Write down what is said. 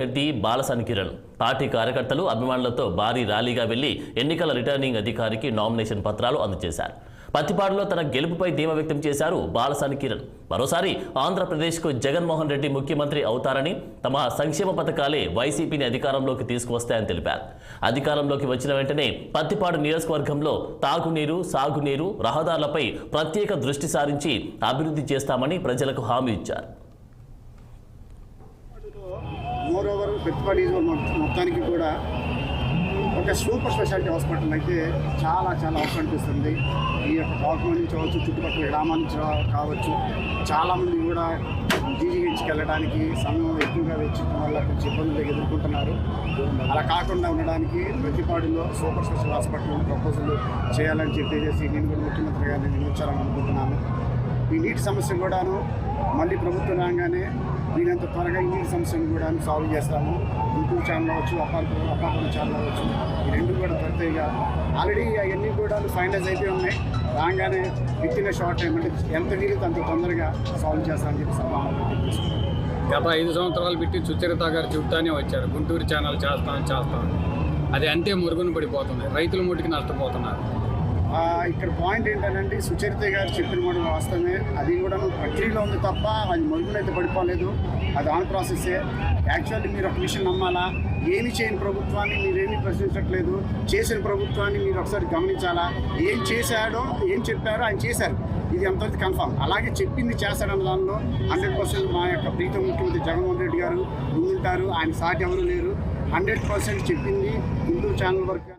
Reddy Balasani Kiran party కార్యకర్తలు అభిమానులతో భారీ ర్యాలీగా వెళ్లి ఎన్నికల రిటర్నింగ్ అధికారికి నామినేషన్ పత్రాలు అందజేశారు. పత్తిపాడులో తన గెలుపుపై ధీమా వ్యక్తం చేశారు బాలసాని కిరణ్. మరోసారి ఆంధ్రప్రదేశ్కు జగన్మోహన్ రెడ్డి ముఖ్యమంత్రి అవుతారని, తమ సంక్షేమ పథకాలే వైసీపీని అధికారంలోకి తీసుకువస్తాయని తెలిపారు. అధికారంలోకి వచ్చిన వెంటనే పత్తిపాడు నియోజకవర్గంలో తాగునీరు, సాగునీరు, రహదారులపై ప్రత్యేక దృష్టి సారించి అభివృద్ధి చేస్తామని ప్రజలకు హామీ ఇచ్చారు. మోరోవర్ పెట్టుబడి మొత్తానికి కూడా ఒక సూపర్ స్పెషాలిటీ హాస్పిటల్ అయితే చాలా అవసరం అనిపిస్తుంది. ఈ యొక్క కాకుమా నుంచి కావచ్చు, చుట్టుపక్కల గ్రామాల నుంచి కావచ్చు, చాలామంది కూడా జీజీహెచ్కి వెళ్ళడానికి సమయం ఎక్కువగా వెచ్చించడం వల్ల కొంచెం ఇబ్బందులు ఎదుర్కొంటున్నారు. అలా కాకుండా ఉండడానికి ప్రతిపాడులో సూపర్ స్పెషల్ హాస్పిటల్ ప్రపోజల్ చేయాలని చెప్పేసి నేను కూడా ముఖ్యమంత్రి గారిని నిర్మించాలని అనుకుంటున్నాను. ఈ నీటి సమస్య కూడాను మళ్ళీ ప్రభుత్వం రాగానే వీరంత త్వరగా ఈ నీటి సమస్యను కూడా సాల్వ్ చేస్తాము. గుంటూరు ఛానల్ అవ్వచ్చు, అప్పాపురం ఛానల్ అవ్వచ్చు, ఈ రెండు కూడా త్వరగా ఆల్రెడీ అవన్నీ కూడా ఫైనలైజ్ అయిపోయి ఉన్నాయి. రాగానే విత్ ఇన్ షార్ట్ టైం అంటే ఎంత వీలైతే అంత తొందరగా సాల్వ్ చేస్తామని చెప్పి సభాముఖంగా తెలియజేస్తున్నాను. గత 5 సంవత్సరాలు పెట్టి సుచరిత గారు చెబుతానే వచ్చారు, గుంటూరు ఛానల్ చేస్తాం. అది అంతే మురుగున పడిపోతుంది, రైతుల ముట్టికి నష్టపోతున్నారు. ఇక్కడ పాయింట్ ఏంటంటే సుచరిత గారు చెప్పిన మాట వాస్తవమే. అది కూడా ప్రక్రియలో ఉంది తప్ప అది మరుగునైతే పడిపోలేదు. అది ఆన్ ప్రాసెస్సే. యాక్చువల్లీ మీరు ఒక విషయం నమ్మాలా, ఏమి చేయని ప్రభుత్వాన్ని మీరేమీ ప్రశ్నించట్లేదు, చేసిన ప్రభుత్వాన్ని మీరు ఒకసారి గమనించాలా. ఏం చేశాడో ఏం చెప్పారో ఆయన చేశారు, ఇది అంతవరకు కన్ఫామ్. అలాగే చెప్పింది చేస్తాడన్న దానిలో 100% మా యొక్క ప్రీతం ముఖ్యమంత్రి జగన్మోహన్ రెడ్డి గారు ముందుంటారు. ఆయన సాటి ఎవరు లేరు. 100% చెప్పింది గుంటూరు ఛానల్ వరకు